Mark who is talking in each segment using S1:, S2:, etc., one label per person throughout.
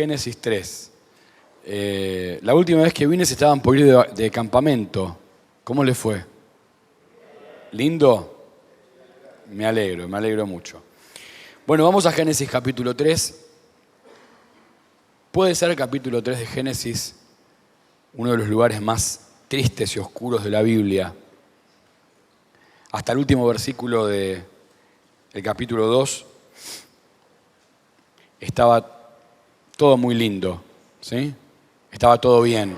S1: Génesis 3. La última vez que vine se estaban por ir de campamento. ¿Cómo les fue? ¿Lindo? Me alegro mucho. Bueno, vamos a Génesis capítulo 3. Puede ser el capítulo 3 de Génesis uno de los lugares más tristes y oscuros de la Biblia. Hasta el último versículo del capítulo 2 estaba todo muy lindo, ¿sí? Estaba todo bien,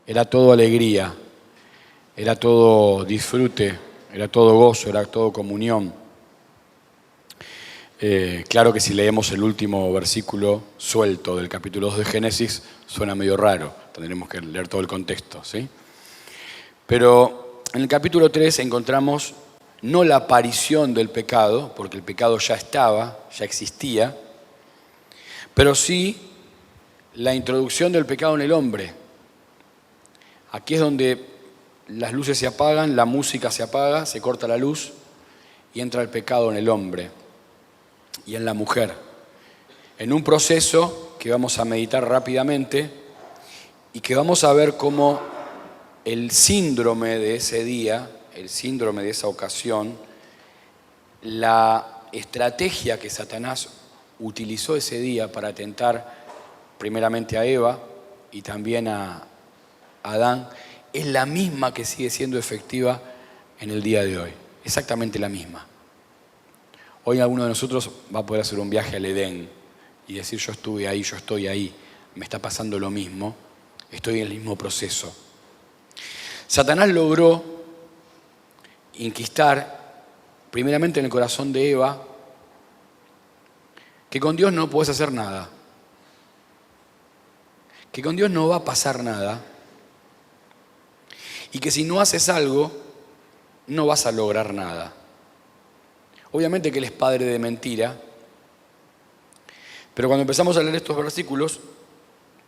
S1: era todo alegría, era todo disfrute, era todo gozo, era todo comunión. Claro que si leemos el último versículo suelto del capítulo 2 de Génesis, suena medio raro, tendremos que leer todo el contexto, ¿sí? Pero en el capítulo 3 encontramos no la aparición del pecado, porque el pecado ya estaba, ya existía, pero sí la introducción del pecado en el hombre. Aquí es donde las luces se apagan, la música se apaga, se corta la luz y entra el pecado en el hombre y en la mujer. En un proceso que vamos a meditar rápidamente y que vamos a ver cómo el síndrome de ese día, el síndrome de esa ocasión, la estrategia que Satanás utilizó ese día para tentar primeramente a Eva y también a Adán, es la misma que sigue siendo efectiva en el día de hoy, exactamente la misma. Hoy alguno de nosotros va a poder hacer un viaje al Edén y decir yo estuve ahí, yo estoy ahí, me está pasando lo mismo, estoy en el mismo proceso. Satanás logró inquistar primeramente en el corazón de Eva que con Dios no puedes hacer nada, que con Dios no va a pasar nada y que si no haces algo no vas a lograr nada. Obviamente que él es padre de mentira, pero cuando empezamos a leer estos versículos,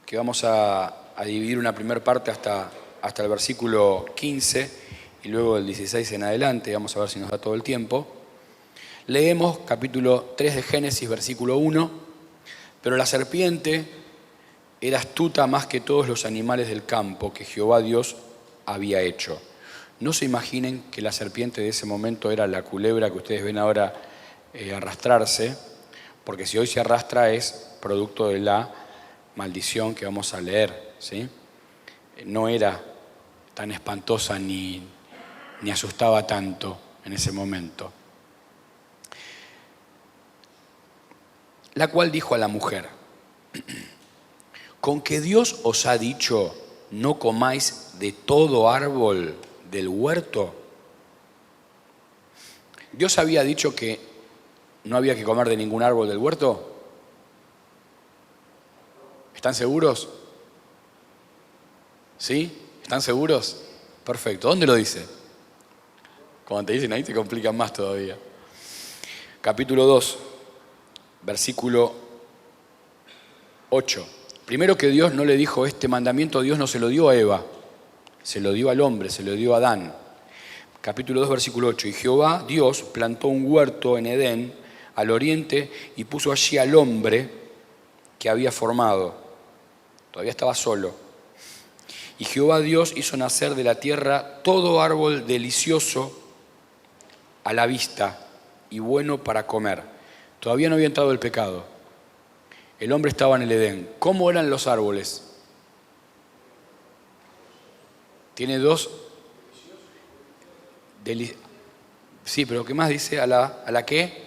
S1: que vamos a dividir una primera parte hasta el versículo 15 y luego el 16 en adelante, vamos a ver si nos da todo el tiempo, leemos capítulo 3 de Génesis, versículo 1, pero la serpiente era astuta más que todos los animales del campo que Jehová Dios había hecho. No se imaginen que la serpiente de ese momento era la culebra que ustedes ven ahora arrastrarse, porque si hoy se arrastra es producto de la maldición que vamos a leer, ¿sí? No era tan espantosa ni asustaba tanto en ese momento. La cual dijo a la mujer: ¿con que Dios os ha dicho no comáis de todo árbol del huerto? ¿Dios había dicho que no había que comer de ningún árbol del huerto? ¿Están seguros? ¿Sí? ¿Están seguros? Perfecto. ¿Dónde lo dice? Cuando te dicen ahí te complican más todavía. Capítulo 2, versículo 8. Primero que Dios no le dijo este mandamiento, Dios no se lo dio a Eva, se lo dio al hombre, se lo dio a Adán. Capítulo 2, versículo 8. Y Jehová, Dios, plantó un huerto en Edén, al oriente, y puso allí al hombre que había formado. Todavía estaba solo. Y Jehová Dios hizo nacer de la tierra todo árbol delicioso a la vista y bueno para comer. Todavía no había entrado el pecado. El hombre estaba en el Edén. ¿Cómo eran los árboles? Tiene dos. Sí, pero ¿qué más dice? ¿A la qué?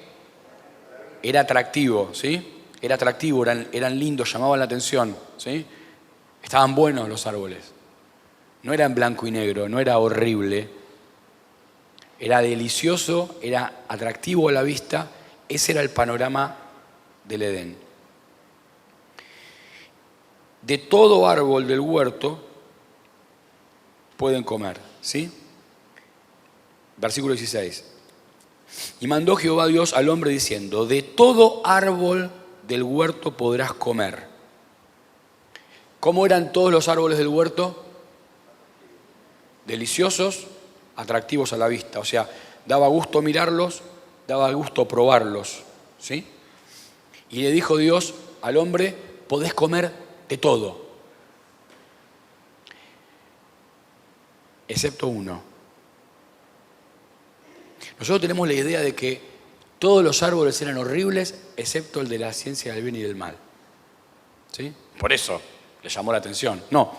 S1: Era atractivo, ¿sí? Era atractivo, eran lindos, llamaban la atención, ¿sí? Estaban buenos los árboles. No era en blanco y negro, no era horrible. Era delicioso, era atractivo a la vista. Ese era el panorama del Edén. De todo árbol del huerto pueden comer, ¿sí? Versículo 16. Y mandó Jehová Dios al hombre diciendo: de todo árbol del huerto podrás comer. ¿Cómo eran todos los árboles del huerto? Deliciosos, atractivos a la vista. O sea, daba gusto mirarlos, daba gusto probarlos, ¿sí? Y le dijo Dios al hombre: podés comer de todo, excepto uno. Nosotros tenemos la idea de que todos los árboles eran horribles, excepto el de la ciencia del bien y del mal. ¿Sí? Por eso le llamó la atención. No,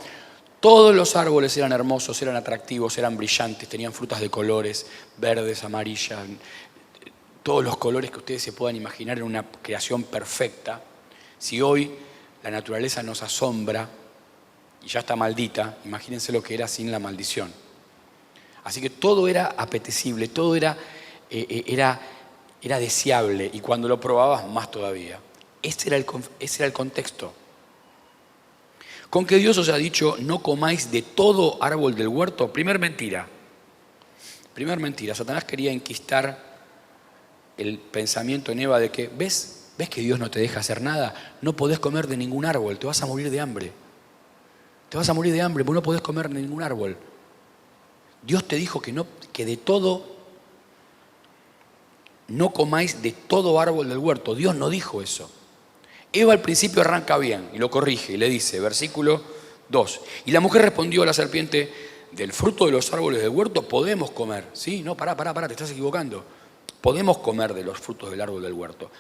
S1: todos los árboles eran hermosos, eran atractivos, eran brillantes, tenían frutas de colores, verdes, amarillas, todos los colores que ustedes se puedan imaginar en una creación perfecta. Si hoy la naturaleza nos asombra y ya está maldita, imagínense lo que era sin la maldición. Así que todo era apetecible, todo era deseable, y cuando lo probabas, más todavía. Ese era el contexto. Con que Dios os ha dicho, no comáis de todo árbol del huerto. Primer mentira. Satanás quería enquistar el pensamiento en Eva de que, ¿ves que Dios no te deja hacer nada? No podés comer de ningún árbol, te vas a morir de hambre. Te vas a morir de hambre, porque no podés comer de ningún árbol. Dios te dijo que de todo, no comáis de todo árbol del huerto. Dios no dijo eso. Eva al principio arranca bien y lo corrige y le dice, versículo 2. Y la mujer respondió a la serpiente, del fruto de los árboles del huerto podemos comer. Sí, no, pará, te estás equivocando. Podemos comer de los frutos del árbol del huerto.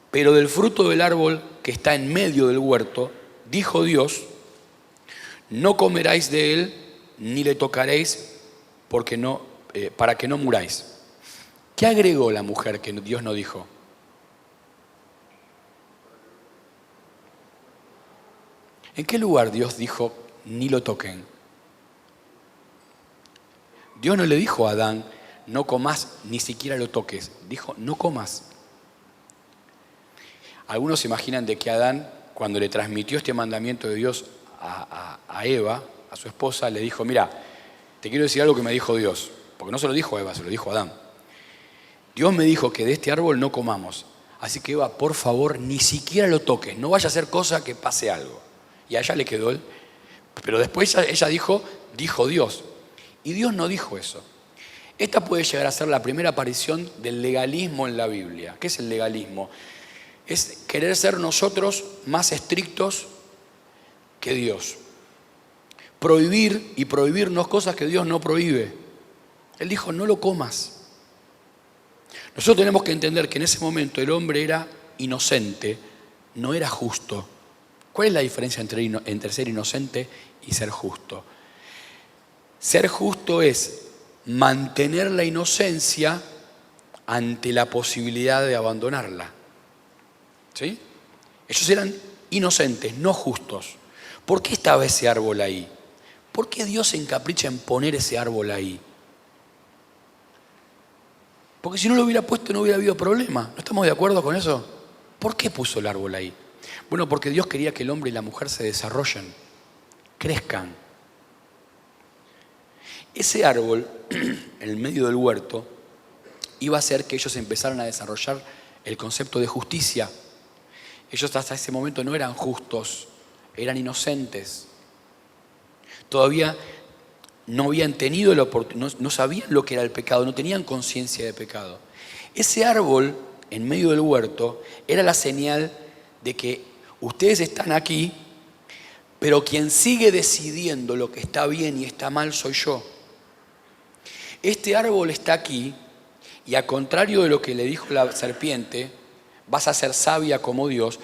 S1: Pero del fruto del árbol que está en medio del huerto, dijo Dios, no comeráis de él, ni le tocaréis, para que no muráis. ¿Qué agregó la mujer que Dios no dijo? ¿En qué lugar Dios dijo, ni lo toquen? Dios no le dijo a Adán, no comas, ni siquiera lo toques. Dijo, no comas. Algunos se imaginan de que Adán, cuando le transmitió este mandamiento de Dios a Eva, a su esposa, le dijo, mira, te quiero decir algo que me dijo Dios. Porque no se lo dijo a Eva, se lo dijo a Adán. Dios me dijo que de este árbol no comamos. Así que Eva, por favor, ni siquiera lo toques. No vaya a ser cosa que pase algo. Y a ella le quedó Pero después ella dijo Dios. Y Dios no dijo eso. Esta puede llegar a ser la primera aparición del legalismo en la Biblia. ¿Qué es el legalismo? Es querer ser nosotros más estrictos que Dios. Prohibir y prohibirnos cosas que Dios no prohíbe. Él dijo, no lo comas. Nosotros tenemos que entender que en ese momento el hombre era inocente, no era justo. ¿Cuál es la diferencia entre ser inocente y ser justo? Ser justo es mantener la inocencia ante la posibilidad de abandonarla. ¿Sí? Ellos eran inocentes, no justos. ¿Por qué estaba ese árbol ahí? ¿Por qué Dios se encapricha en poner ese árbol ahí? Porque si no lo hubiera puesto no hubiera habido problema. ¿No estamos de acuerdo con eso? ¿Por qué puso el árbol ahí? Bueno, porque Dios quería que el hombre y la mujer se desarrollen, crezcan. Ese árbol, en el medio del huerto, iba a hacer que ellos empezaran a desarrollar el concepto de justicia. Ellos hasta ese momento no eran justos, eran inocentes. Todavía no habían tenido la oportunidad, no sabían lo que era el pecado, no tenían conciencia de pecado. Ese árbol, en medio del huerto, era la señal de que ustedes están aquí, pero quien sigue decidiendo lo que está bien y está mal soy yo. Este árbol está aquí y a contrario de lo que le dijo la serpiente, vas a ser sabia como Dios.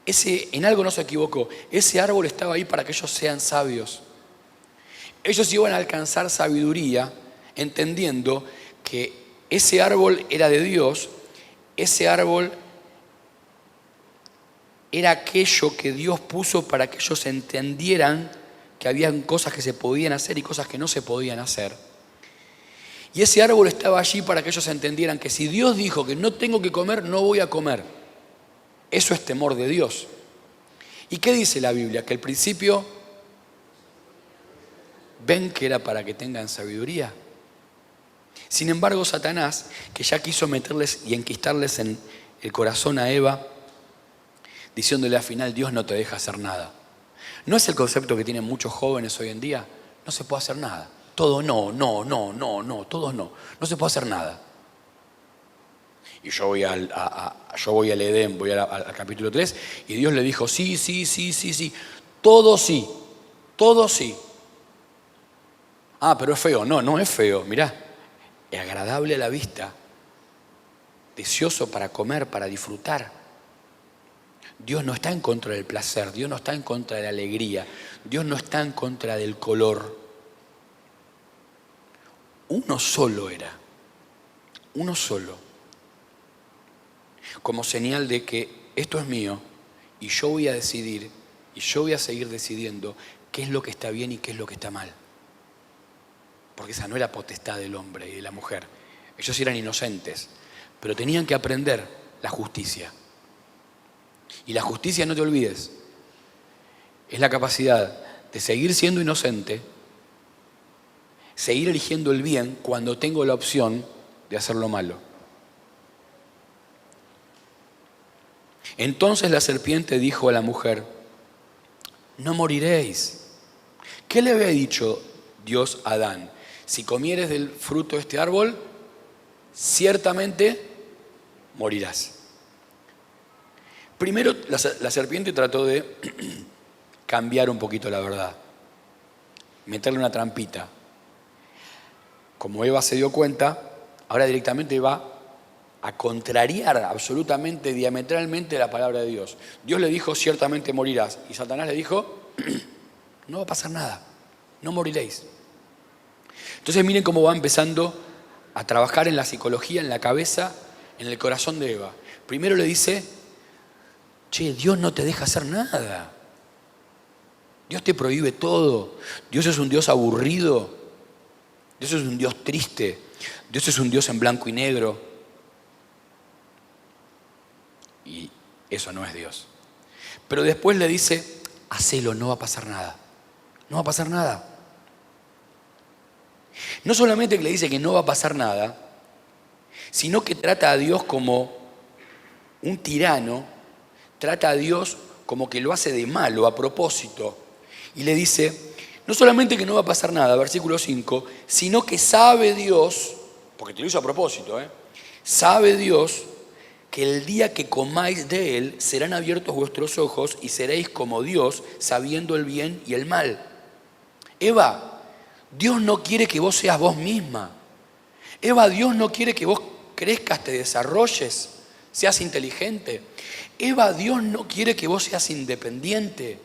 S1: En algo no se equivocó. Ese árbol estaba ahí para que ellos sean sabios. Ellos iban a alcanzar sabiduría entendiendo que ese árbol era de Dios, ese árbol era aquello que Dios puso para que ellos entendieran que habían cosas que se podían hacer y cosas que no se podían hacer. Y ese árbol estaba allí para que ellos entendieran que si Dios dijo que no tengo que comer, no voy a comer. Eso es temor de Dios. ¿Y qué dice la Biblia? Que al principio ven que era para que tengan sabiduría. Sin embargo, Satanás, que ya quiso meterles y enquistarles en el corazón a Eva, diciéndole al final, Dios no te deja hacer nada. ¿No es el concepto que tienen muchos jóvenes hoy en día? No se puede hacer nada. Todo no, todos no. No se puede hacer nada. Y yo voy al Edén, voy al capítulo 3, y Dios le dijo, sí, sí, sí, sí, sí, todo sí, todo sí. Ah, pero es feo. No, no es feo, mirá, es agradable a la vista, deseoso para comer, para disfrutar. Dios no está en contra del placer, Dios no está en contra de la alegría, Dios no está en contra del color. Uno solo era, uno solo. Como señal de que esto es mío y yo voy a decidir y yo voy a seguir decidiendo qué es lo que está bien y qué es lo que está mal. Porque esa no era potestad del hombre y de la mujer. Ellos eran inocentes, pero tenían que aprender la justicia. Y la justicia, no te olvides, es la capacidad de seguir siendo inocente, seguir eligiendo el bien cuando tengo la opción de hacer lo malo. Entonces la serpiente dijo a la mujer, no moriréis. ¿Qué le había dicho Dios a Adán? Si comieres del fruto de este árbol, ciertamente morirás. Primero, la serpiente trató de cambiar un poquito la verdad, meterle una trampita. Como Eva se dio cuenta, ahora directamente va a contrariar absolutamente, diametralmente la palabra de Dios. Dios le dijo, ciertamente morirás. Y Satanás le dijo, no va a pasar nada, no moriréis. Entonces miren cómo va empezando a trabajar en la psicología, en la cabeza, en el corazón de Eva. Primero le dice, che, Dios no te deja hacer nada. Dios te prohíbe todo. Dios es un Dios aburrido. Dios es un Dios triste. Dios es un Dios en blanco y negro. Y eso no es Dios. Pero después le dice, hacelo, no va a pasar nada. No va a pasar nada. No solamente que le dice que no va a pasar nada, sino que trata a Dios como un tirano, trata a Dios como que lo hace de malo, a propósito. Y le dice, no solamente que no va a pasar nada, versículo 5, sino que sabe Dios, porque te lo hizo a propósito, sabe Dios que el día que comáis de él serán abiertos vuestros ojos y seréis como Dios, sabiendo el bien y el mal. Eva, Dios no quiere que vos seas vos misma. Eva, Dios no quiere que vos crezcas, te desarrolles, seas inteligente. Eva, Dios no quiere que vos seas independiente.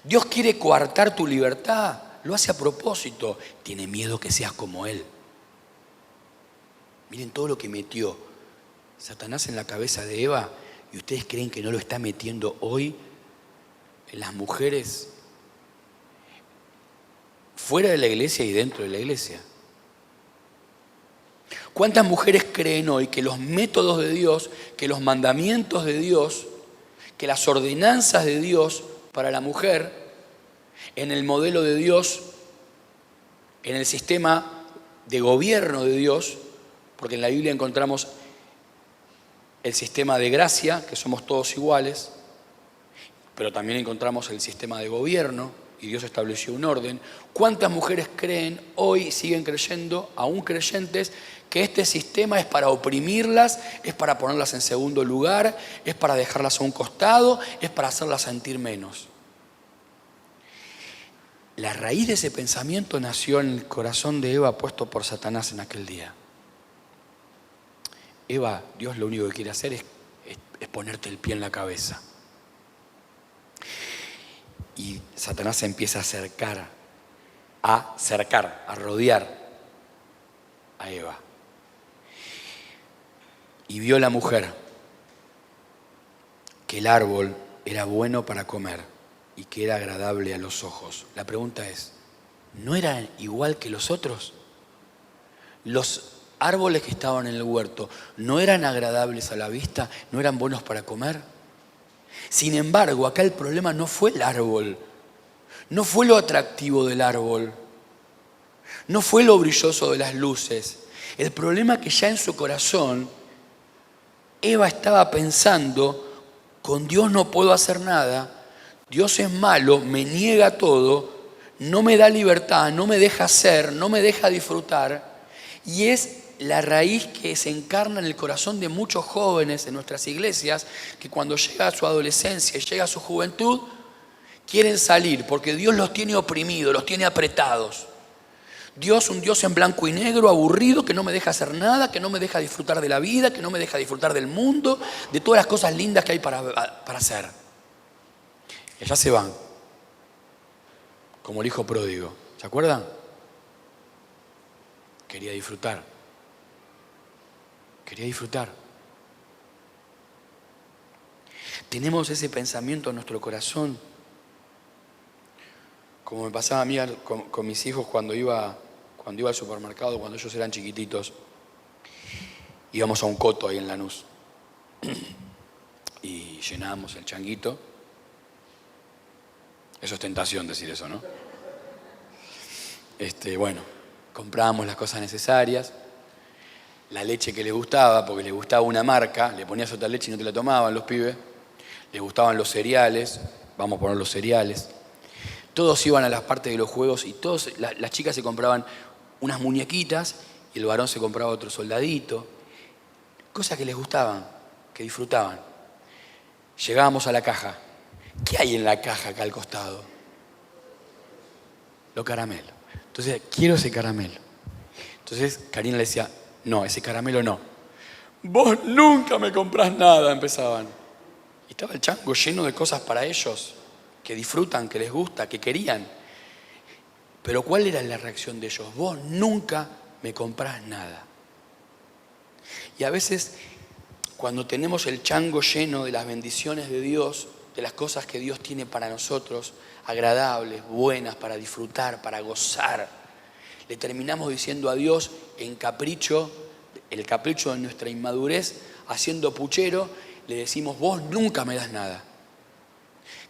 S1: Dios quiere coartar tu libertad, lo hace a propósito. Tiene miedo que seas como Él. Miren todo lo que metió Satanás en la cabeza de Eva, y ustedes creen que no lo está metiendo hoy en las mujeres, fuera de la iglesia y dentro de la iglesia. ¿Cuántas mujeres creen hoy que los métodos de Dios, que los mandamientos de Dios, que las ordenanzas de Dios para la mujer, en el modelo de Dios, en el sistema de gobierno de Dios, porque en la Biblia encontramos el sistema de gracia, que somos todos iguales, pero también encontramos el sistema de gobierno, y Dios estableció un orden. ¿Cuántas mujeres creen hoy, siguen creyendo, aún creyentes, que este sistema es para oprimirlas, es para ponerlas en segundo lugar, es para dejarlas a un costado, es para hacerlas sentir menos? La raíz de ese pensamiento nació en el corazón de Eva, puesto por Satanás en aquel día. Eva, Dios lo único que quiere hacer es ponerte el pie en la cabeza. Y Satanás se empieza a rodear a Eva. Y vio la mujer que el árbol era bueno para comer y que era agradable a los ojos. La pregunta es, ¿no eran igual que los otros? Los árboles que estaban en el huerto, ¿no eran agradables a la vista? ¿No eran buenos para comer? Sin embargo, acá el problema no fue el árbol, no fue lo atractivo del árbol, no fue lo brilloso de las luces. El problema es que ya en su corazón, Eva estaba pensando, con Dios no puedo hacer nada, Dios es malo, me niega todo, no me da libertad, no me deja ser, no me deja disfrutar. Y es la raíz que se encarna en el corazón de muchos jóvenes en nuestras iglesias, que cuando llega a su adolescencia y llega a su juventud, quieren salir porque Dios los tiene oprimidos, los tiene apretados. Dios, un Dios en blanco y negro, aburrido, que no me deja hacer nada, que no me deja disfrutar de la vida, que no me deja disfrutar del mundo, de todas las cosas lindas que hay para hacer. Y allá se van, como el hijo pródigo. ¿Se acuerdan? Quería disfrutar. Quería disfrutar. Tenemos ese pensamiento en nuestro corazón. Como me pasaba a mí con mis hijos cuando iba al supermercado, cuando ellos eran chiquititos. Íbamos a un coto ahí en Lanús. Y llenábamos el changuito. Eso es tentación decir eso, ¿no? Bueno, comprábamos las cosas necesarias. La leche que les gustaba, porque les gustaba una marca, le ponías otra leche y no te la tomaban los pibes. Les gustaban los cereales, vamos a poner los cereales. Todos iban a las partes de los juegos y las chicas se compraban unas muñequitas y el varón se compraba otro soldadito. Cosas que les gustaban, que disfrutaban. Llegábamos a la caja. ¿Qué hay en la caja acá al costado? Los caramelos. Entonces, quiero ese caramelo. Entonces, Karina le decía, no, ese caramelo no. Vos nunca me comprás nada, empezaban. Y estaba el chango lleno de cosas para ellos, que disfrutan, que les gusta, que querían. Pero ¿cuál era la reacción de ellos? Vos nunca me comprás nada. Y a veces, cuando tenemos el chango lleno de las bendiciones de Dios, de las cosas que Dios tiene para nosotros, agradables, buenas, para disfrutar, para gozar, le terminamos diciendo a Dios en capricho, el capricho de nuestra inmadurez, haciendo puchero, le decimos, vos nunca me das nada.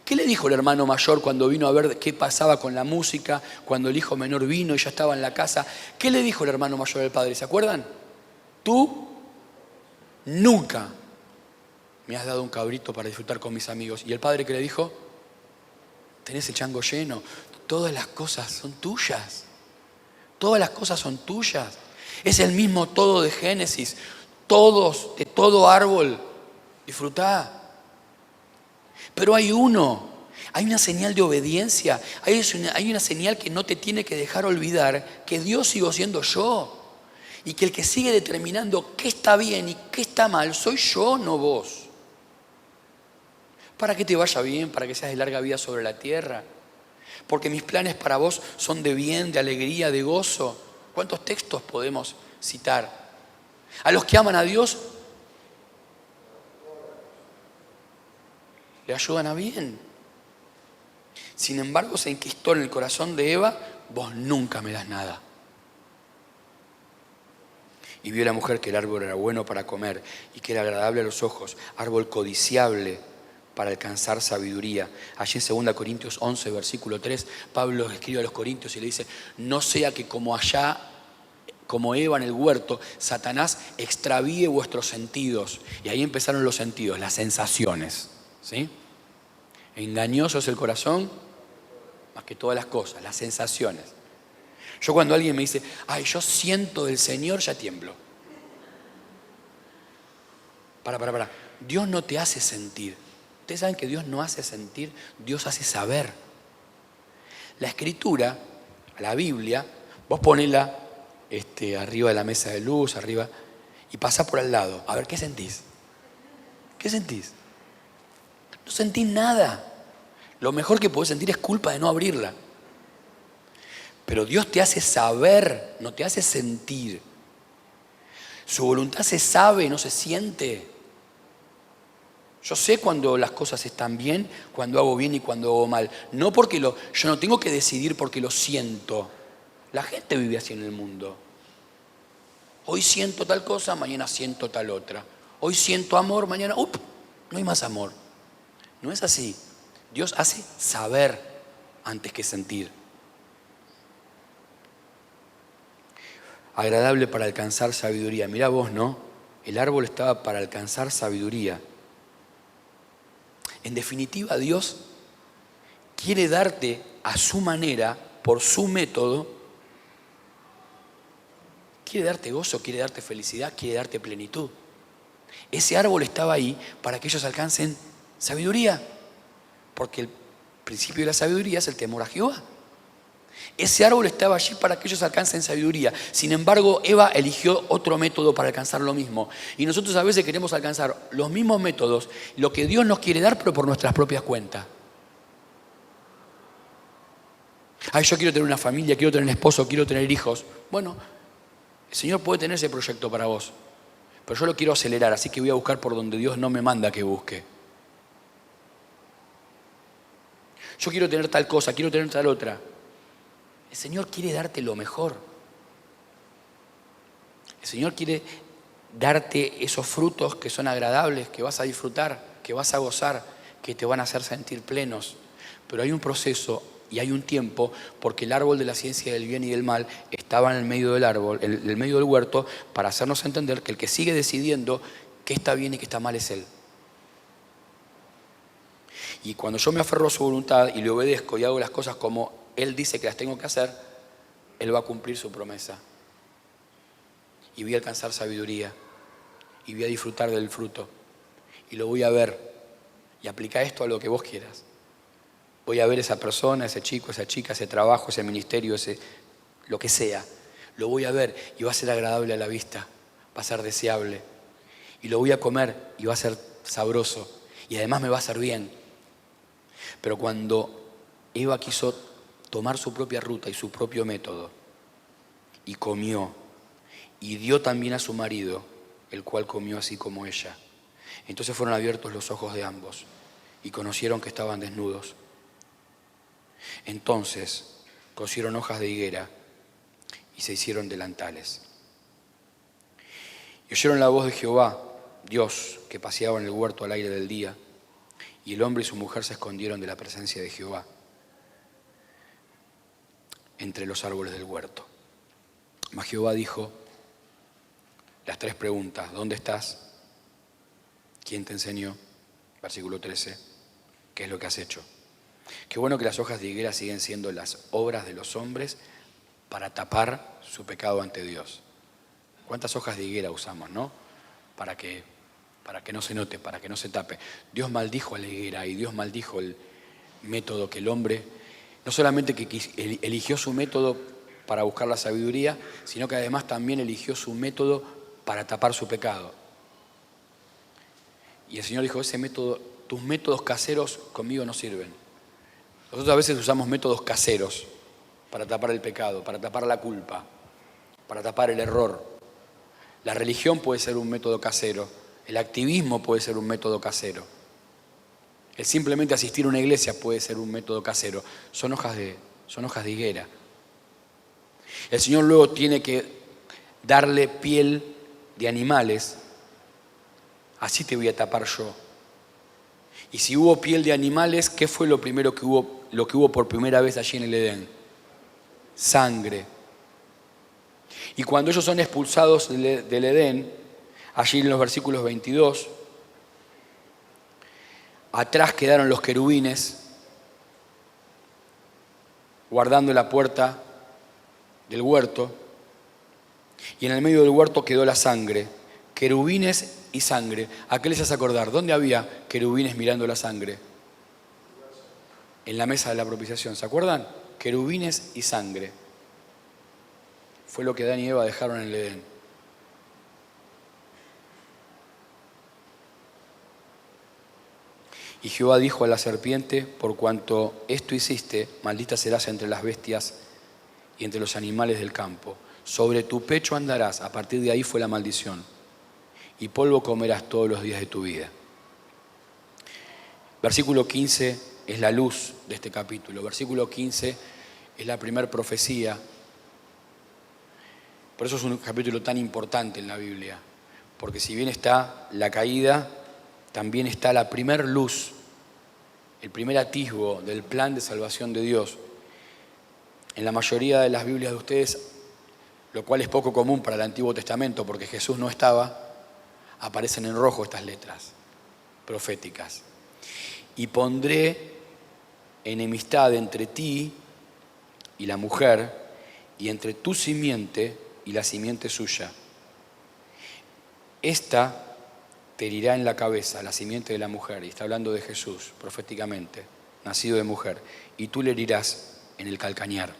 S1: ¿Qué le dijo el hermano mayor cuando vino a ver qué pasaba con la música, cuando el hijo menor vino y ya estaba en la casa? ¿Qué le dijo el hermano mayor al padre? ¿Se acuerdan? Tú nunca me has dado un cabrito para disfrutar con mis amigos. ¿Y el padre qué le dijo? Tenés el chango lleno, todas las cosas son tuyas. Todas las cosas son tuyas. Es el mismo todo de Génesis. Todos, de todo árbol, disfrutá. Pero hay una señal de obediencia, hay una señal que no te tiene que dejar olvidar que Dios sigo siendo yo. Y que el que sigue determinando qué está bien y qué está mal soy yo, no vos. Para que te vaya bien, para que seas de larga vida sobre la tierra. Porque mis planes para vos son de bien, de alegría, de gozo. ¿Cuántos textos podemos citar? A los que aman a Dios le ayudan a bien. Sin embargo, se enquistó en el corazón de Eva, vos nunca me das nada. Y vio la mujer que el árbol era bueno para comer y que era agradable a los ojos, árbol codiciable para alcanzar sabiduría. Allí en 2 Corintios 11, versículo 3, Pablo escribe a los corintios y le dice, no sea que como allá, como Eva en el huerto, Satanás extravíe vuestros sentidos. Y ahí empezaron los sentidos, las sensaciones. ¿Sí? Engañoso es el corazón más que todas las cosas, las sensaciones. Yo cuando alguien me dice, ay, yo siento del Señor, ya tiemblo. Para. Dios no te hace sentir. Ustedes saben que Dios no hace sentir, Dios hace saber. La Escritura, la Biblia, vos ponela arriba de la mesa de luz, arriba, y pasá por al lado. A ver, ¿qué sentís? ¿Qué sentís? No sentís nada. Lo mejor que podés sentir es culpa de no abrirla. Pero Dios te hace saber, no te hace sentir. Su voluntad se sabe, no se siente. Yo sé cuando las cosas están bien, cuando hago bien y cuando hago mal. No porque yo no tengo que decidir porque lo siento. La gente vive así en el mundo. Hoy siento tal cosa, mañana siento tal otra. Hoy siento amor, mañana, no hay más amor. No es así. Dios hace saber antes que sentir. Agradable para alcanzar sabiduría. Mirá vos, ¿no? El árbol estaba para alcanzar sabiduría. En definitiva, Dios quiere darte a su manera, por su método, quiere darte gozo, quiere darte felicidad, quiere darte plenitud. Ese árbol estaba ahí para que ellos alcancen sabiduría, porque el principio de la sabiduría es el temor a Jehová. Ese árbol estaba allí para que ellos alcancen sabiduría. Sin embargo, Eva eligió otro método para alcanzar lo mismo. Y nosotros a veces queremos alcanzar los mismos métodos, lo que Dios nos quiere dar, pero por nuestras propias cuentas. Ay, yo quiero tener una familia, quiero tener un esposo, quiero tener hijos. Bueno, el Señor puede tener ese proyecto para vos, pero yo lo quiero acelerar, así que voy a buscar por donde Dios no me manda que busque. Yo quiero tener tal cosa, quiero tener tal otra. El Señor quiere darte lo mejor. El Señor quiere darte esos frutos que son agradables, que vas a disfrutar, que vas a gozar, que te van a hacer sentir plenos. Pero hay un proceso y hay un tiempo, porque el árbol de la ciencia del bien y del mal estaba en el medio del árbol, en el medio del huerto, para hacernos entender que el que sigue decidiendo qué está bien y qué está mal es Él. Y cuando yo me aferro a su voluntad y le obedezco y hago las cosas como Él dice que las tengo que hacer, Él va a cumplir su promesa. Y voy a alcanzar sabiduría. Y voy a disfrutar del fruto. Y lo voy a ver. Y aplica esto a lo que vos quieras. Voy a ver esa persona, ese chico, esa chica, ese trabajo, ese ministerio, lo que sea. Lo voy a ver y va a ser agradable a la vista. Va a ser deseable. Y lo voy a comer y va a ser sabroso. Y además me va a hacer bien. Pero cuando Eva quiso tomar su propia ruta y su propio método, y comió, y dio también a su marido, el cual comió así como ella, entonces fueron abiertos los ojos de ambos, y conocieron que estaban desnudos. Entonces cosieron hojas de higuera, y se hicieron delantales. Y oyeron la voz de Jehová, Dios, que paseaba en el huerto al aire del día, y el hombre y su mujer se escondieron de la presencia de Jehová entre los árboles del huerto. Mas Jehová dijo las tres preguntas: ¿dónde estás? ¿Quién te enseñó? Versículo 13. ¿Qué es lo que has hecho? Qué bueno que las hojas de higuera siguen siendo las obras de los hombres para tapar su pecado ante Dios. ¿Cuántas hojas de higuera usamos, no? Para que no se note, para que no se tape. Dios maldijo a la higuera y Dios maldijo el método que el hombre, no solamente que eligió su método para buscar la sabiduría, sino que además también eligió su método para tapar su pecado. Y el Señor dijo, ese método, tus métodos caseros conmigo no sirven. Nosotros a veces usamos métodos caseros para tapar el pecado, para tapar la culpa, para tapar el error. La religión puede ser un método casero. El activismo puede ser un método casero. El simplemente asistir a una iglesia puede ser un método casero. Son hojas de higuera. El Señor luego tiene que darle piel de animales. Así te voy a tapar yo. Y si hubo piel de animales, ¿qué fue lo primero que hubo, lo que hubo por primera vez allí en el Edén? Sangre. Y cuando ellos son expulsados del Edén, allí en los versículos 22, atrás quedaron los querubines guardando la puerta del huerto, y en el medio del huerto quedó la sangre, querubines y sangre. ¿A qué les hace acordar? ¿Dónde había querubines mirando la sangre? En la mesa de la propiciación, ¿se acuerdan? Querubines y sangre. Fue lo que Adán y Eva dejaron en el Edén. Y Jehová dijo a la serpiente, por cuanto esto hiciste, maldita serás entre las bestias y entre los animales del campo. Sobre tu pecho andarás, a partir de ahí fue la maldición, y polvo comerás todos los días de tu vida. Versículo 15 es la luz de este capítulo. Versículo 15 es la primera profecía. Por eso es un capítulo tan importante en la Biblia, porque si bien está la caída, también está la primer luz, el primer atisbo del plan de salvación de Dios. En la mayoría de las Biblias de ustedes, lo cual es poco común para el Antiguo Testamento, porque Jesús no estaba, aparecen en rojo estas letras proféticas. Y pondré enemistad entre ti y la mujer, y entre tu simiente y la simiente suya. Esta te herirá en la cabeza, la simiente de la mujer, y está hablando de Jesús proféticamente, nacido de mujer, y tú le herirás en el calcañar.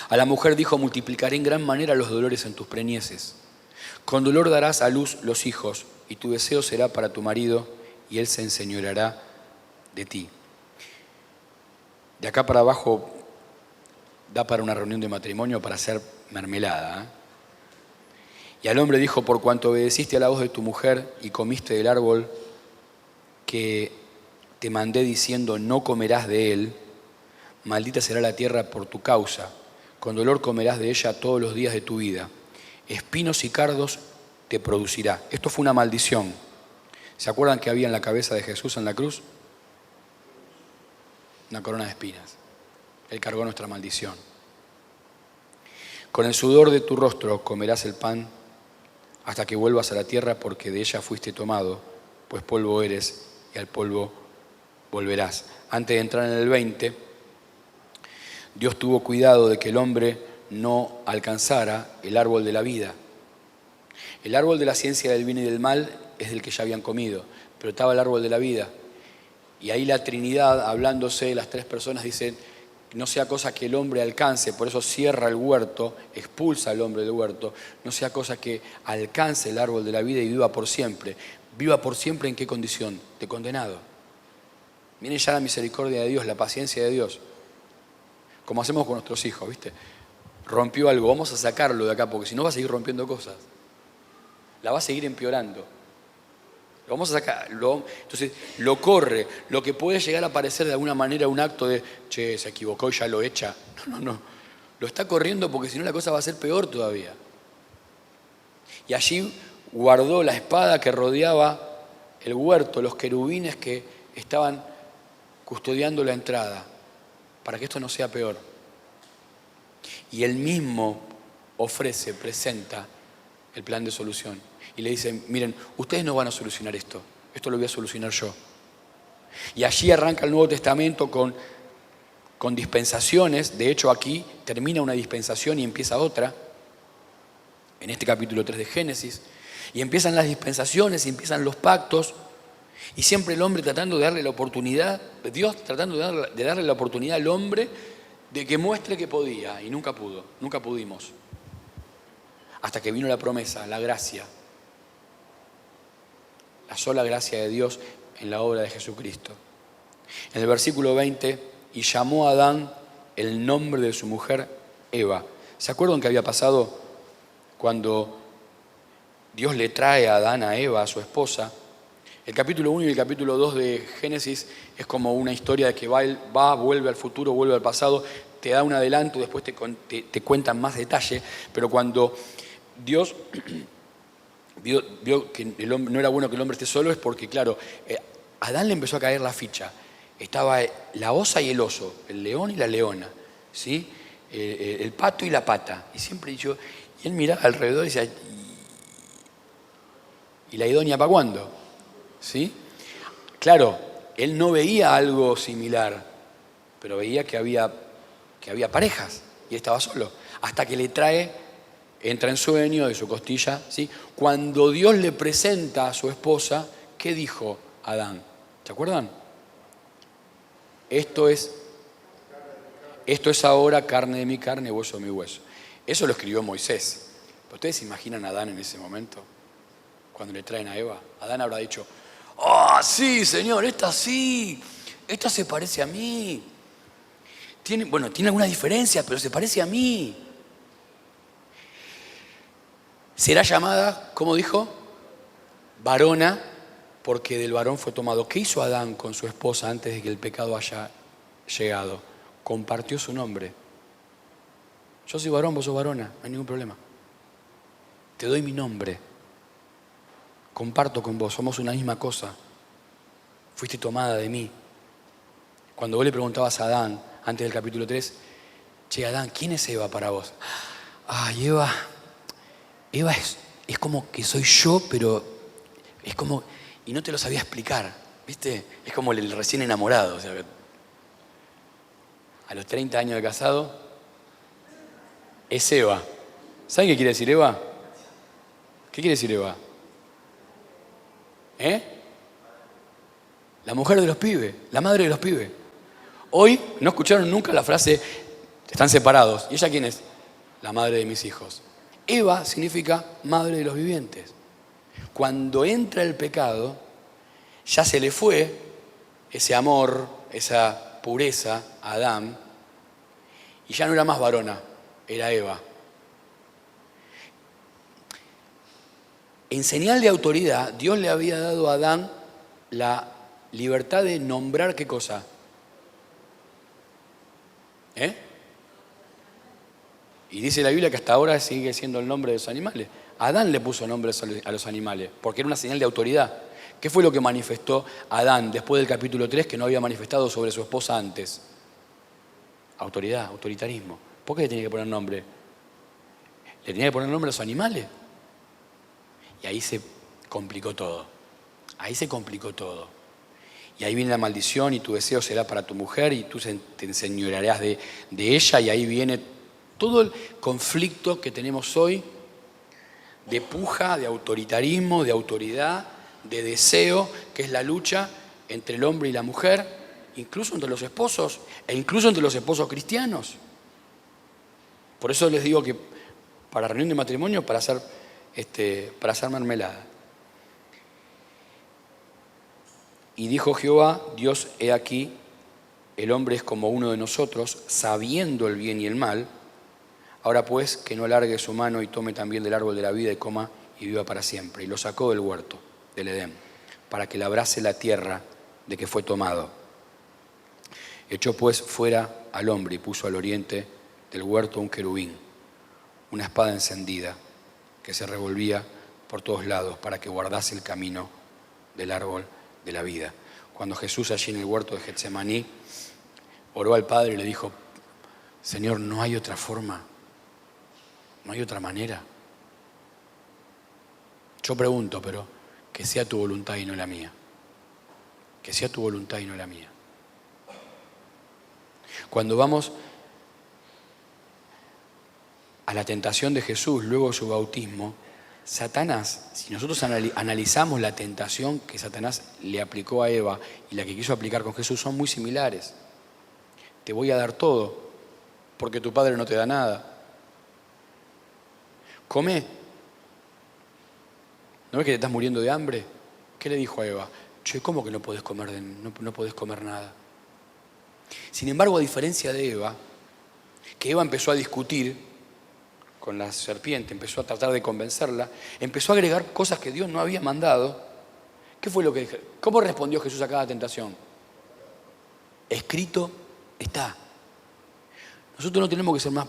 S1: A la mujer dijo: multiplicaré en gran manera los dolores en tus preñeces. Con dolor darás a luz los hijos, y tu deseo será para tu marido, y él se enseñoreará de ti. De acá para abajo da para una reunión de matrimonio para hacer mermelada, ¿eh? Y al hombre dijo: por cuanto obedeciste a la voz de tu mujer y comiste del árbol que te mandé diciendo: no comerás de él, maldita será la tierra por tu causa. Con dolor comerás de ella todos los días de tu vida. Espinos y cardos te producirá. Esto fue una maldición. ¿Se acuerdan que había en la cabeza de Jesús en la cruz? Una corona de espinas. Él cargó nuestra maldición. Con el sudor de tu rostro comerás el pan hasta que vuelvas a la tierra, porque de ella fuiste tomado, pues polvo eres y al polvo volverás. Antes de entrar en el 20, Dios tuvo cuidado de que el hombre no alcanzara el árbol de la vida. El árbol de la ciencia del bien y del mal es del que ya habían comido, pero estaba el árbol de la vida. Y ahí la Trinidad, hablándose, las tres personas dicen: no sea cosa que el hombre alcance, por eso cierra el huerto, expulsa al hombre del huerto, no sea cosa que alcance el árbol de la vida y viva por siempre. ¿Viva por siempre en qué condición? De condenado. Miren ya la misericordia de Dios, la paciencia de Dios. Como hacemos con nuestros hijos, ¿viste? Rompió algo, vamos a sacarlo de acá, porque si no va a seguir rompiendo cosas. La va a seguir empeorando. Lo vamos a sacar, entonces lo corre, lo que puede llegar a parecer de alguna manera un acto de: che, se equivocó y ya lo echa. No. Lo está corriendo porque si no la cosa va a ser peor todavía. Y allí guardó la espada que rodeaba el huerto, los querubines que estaban custodiando la entrada, para que esto no sea peor. Y él mismo presenta el plan de solución. Y le dicen: miren, ustedes no van a solucionar esto lo voy a solucionar yo. Y allí arranca el Nuevo Testamento con dispensaciones. De hecho, aquí termina una dispensación y empieza otra, en este capítulo 3 de Génesis. Y empiezan las dispensaciones y empiezan los pactos. Y siempre el hombre tratando de darle la oportunidad, Dios tratando de darle la oportunidad al hombre de que muestre que podía. Y nunca pudo, nunca pudimos. Hasta que vino la promesa, la gracia. La sola gracia de Dios en la obra de Jesucristo. En el versículo 20, y llamó a Adán el nombre de su mujer Eva. ¿Se acuerdan qué había pasado cuando Dios le trae a Adán a Eva, a su esposa? El capítulo 1 y el capítulo 2 de Génesis es como una historia de que vuelve al futuro, vuelve al pasado, te da un adelanto, después te cuentan más detalle, pero cuando Dios vio que no era bueno que el hombre esté solo, es porque, claro, a Adán le empezó a caer la ficha. Estaba la osa y el oso, el león y la leona, ¿sí? El pato y la pata. Y él miraba alrededor y decía: ¿y la idónea para cuándo? ¿Sí? Claro, él no veía algo similar, pero veía que había parejas y él estaba solo. Hasta que le trae... Entra en sueño de su costilla, ¿sí? Cuando Dios le presenta a su esposa, ¿qué dijo Adán? ¿Se acuerdan? Esto es ahora carne de mi carne, hueso de mi hueso. Eso lo escribió Moisés. ¿Ustedes se imaginan a Adán en ese momento? Cuando le traen a Eva. Adán habrá dicho: ¡ah, sí, Señor, esta sí! Esta se parece a mí. Tiene alguna diferencia, pero se parece a mí. Será llamada, ¿cómo dijo? Varona, porque del varón fue tomado. ¿Qué hizo Adán con su esposa antes de que el pecado haya llegado? Compartió su nombre. Yo soy varón, vos sos varona, no hay ningún problema. Te doy mi nombre. Comparto con vos, somos una misma cosa. Fuiste tomada de mí. Cuando vos le preguntabas a Adán, antes del capítulo 3, che, Adán, ¿quién es Eva para vos? Ay, Eva es como que soy yo, pero es como... Y no te lo sabía explicar, ¿viste? Es como el recién enamorado. O sea, a los 30 años de casado, es Eva. ¿Saben qué quiere decir Eva? ¿Qué quiere decir Eva? La mujer de los pibes, la madre de los pibes. Hoy no escucharon nunca la frase, están separados. ¿Y ella quién es? La madre de mis hijos. Eva significa madre de los vivientes. Cuando entra el pecado, ya se le fue ese amor, esa pureza a Adán, y ya no era más varona, era Eva. En señal de autoridad, Dios le había dado a Adán la libertad de nombrar ¿qué cosa? Y dice la Biblia que hasta ahora sigue siendo el nombre de los animales. Adán le puso nombres a los animales, porque era una señal de autoridad. ¿Qué fue lo que manifestó Adán después del capítulo 3 que no había manifestado sobre su esposa antes? Autoridad, autoritarismo. ¿Por qué le tenía que poner nombre? Le tenía que poner nombre a los animales. Y ahí se complicó todo. Ahí se complicó todo. Y ahí viene la maldición y tu deseo será para tu mujer y tú te enseñorearás de ella, y ahí viene todo el conflicto que tenemos hoy de puja, de autoritarismo, de autoridad, de deseo, que es la lucha entre el hombre y la mujer, incluso entre los esposos e incluso entre los esposos cristianos. Por eso les digo que para reunión de matrimonio, para hacer mermelada. Y dijo Jehová, Dios, he aquí, el hombre es como uno de nosotros, sabiendo el bien y el mal. Ahora pues, que no alargue su mano y tome también del árbol de la vida y coma y viva para siempre. Y lo sacó del huerto, del Edén, para que labrase la tierra de que fue tomado. Echó pues fuera al hombre y puso al oriente del huerto un querubín, una espada encendida que se revolvía por todos lados para que guardase el camino del árbol de la vida. Cuando Jesús allí en el huerto de Getsemaní oró al Padre y le dijo, Señor, no hay otra forma, no hay otra manera. Yo pregunto, pero que sea tu voluntad y no la mía. Que sea tu voluntad y no la mía. Cuando vamos a la tentación de Jesús luego de su bautismo, Satanás, si nosotros analizamos la tentación que Satanás le aplicó a Eva y la que quiso aplicar con Jesús, son muy similares. Te voy a dar todo, porque tu padre no te da nada. Come. ¿No ves que te estás muriendo de hambre? ¿Qué le dijo a Eva? Che, ¿cómo que no podés comer, no podés comer nada? Sin embargo, a diferencia de Eva, que Eva empezó a discutir con la serpiente, empezó a tratar de convencerla, empezó a agregar cosas que Dios no había mandado. ¿Qué fue lo que dijo? ¿Cómo respondió Jesús a cada tentación? Escrito está. Nosotros no tenemos que ser más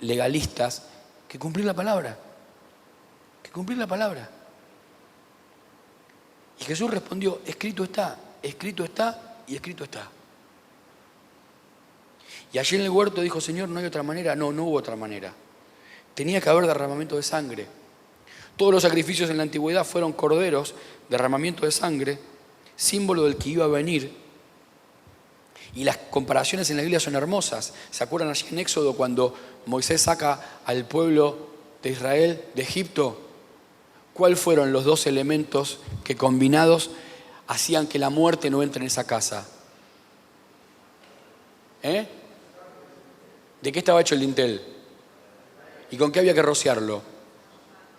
S1: legalistas que cumplir la palabra. Que cumplir la palabra. Y Jesús respondió, escrito está y escrito está. Y allí en el huerto dijo, Señor, ¿no hay otra manera? No hubo otra manera. Tenía que haber derramamiento de sangre. Todos los sacrificios en la antigüedad fueron corderos, derramamiento de sangre, símbolo del que iba a venir. Y las comparaciones en la Biblia son hermosas. ¿Se acuerdan allí en Éxodo cuando Moisés saca al pueblo de Israel de Egipto? ¿Cuáles fueron los dos elementos que combinados hacían que la muerte no entre en esa casa? ¿De qué estaba hecho el dintel? ¿Y con qué había que rociarlo?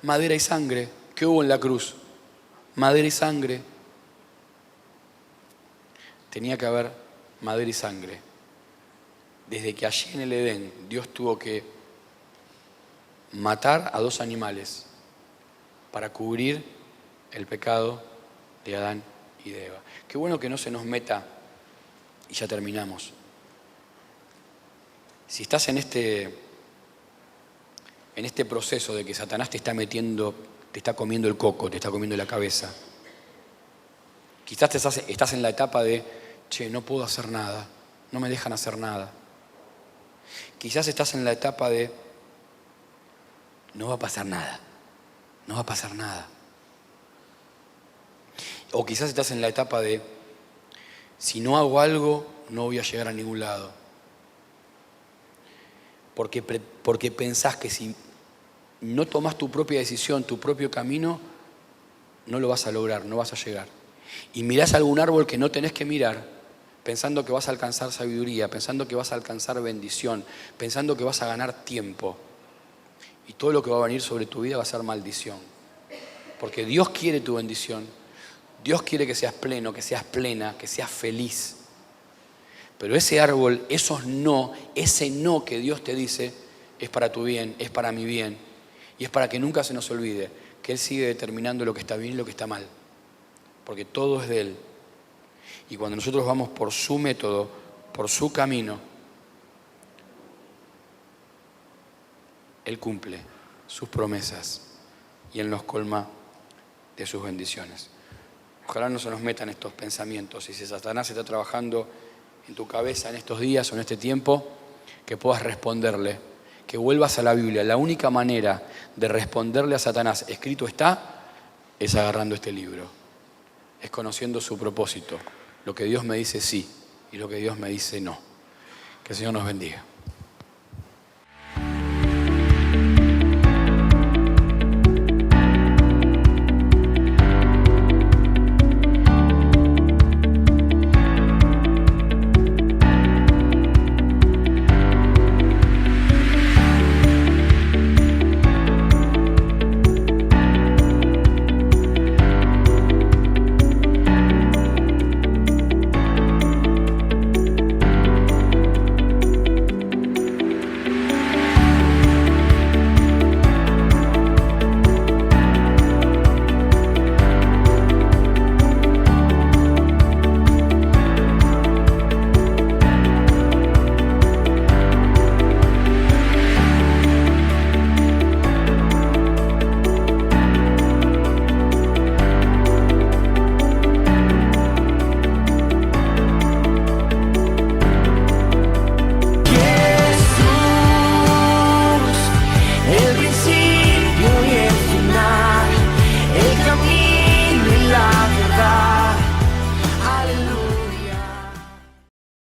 S1: Madera y sangre. ¿Qué hubo en la cruz? Madera y sangre. Tenía que haber madera y sangre. Desde que allí en el Edén Dios tuvo que matar a dos animales para cubrir el pecado de Adán y de Eva. Qué bueno que no se nos meta, y ya terminamos. Si estás en este proceso de que Satanás te está metiendo, te está comiendo el coco, te está comiendo la cabeza, quizás estás en la etapa de, che, no puedo hacer nada, no me dejan hacer nada. Quizás estás en la etapa de, no va a pasar nada, no va a pasar nada. O quizás estás en la etapa de, si no hago algo, no voy a llegar a ningún lado. Porque pensás que si no tomas tu propia decisión, tu propio camino, no lo vas a lograr, no vas a llegar. Y mirás algún árbol que no tenés que mirar, pensando que vas a alcanzar sabiduría, pensando que vas a alcanzar bendición, pensando que vas a ganar tiempo. Y todo lo que va a venir sobre tu vida va a ser maldición. Porque Dios quiere tu bendición. Dios quiere que seas pleno, que seas plena, que seas feliz. Pero ese árbol, ese no que Dios te dice, es para tu bien, es para mi bien. Y es para que nunca se nos olvide que Él sigue determinando lo que está bien y lo que está mal. Porque todo es de Él. Y cuando nosotros vamos por su método, por su camino, Él cumple sus promesas y Él nos colma de sus bendiciones. Ojalá no se nos metan estos pensamientos. Y si Satanás está trabajando en tu cabeza en estos días o en este tiempo, que puedas responderle, que vuelvas a la Biblia. La única manera de responderle a Satanás, escrito está, es agarrando este libro. Es conociendo su propósito, lo que Dios me dice sí y lo que Dios me dice no. Que el Señor nos bendiga.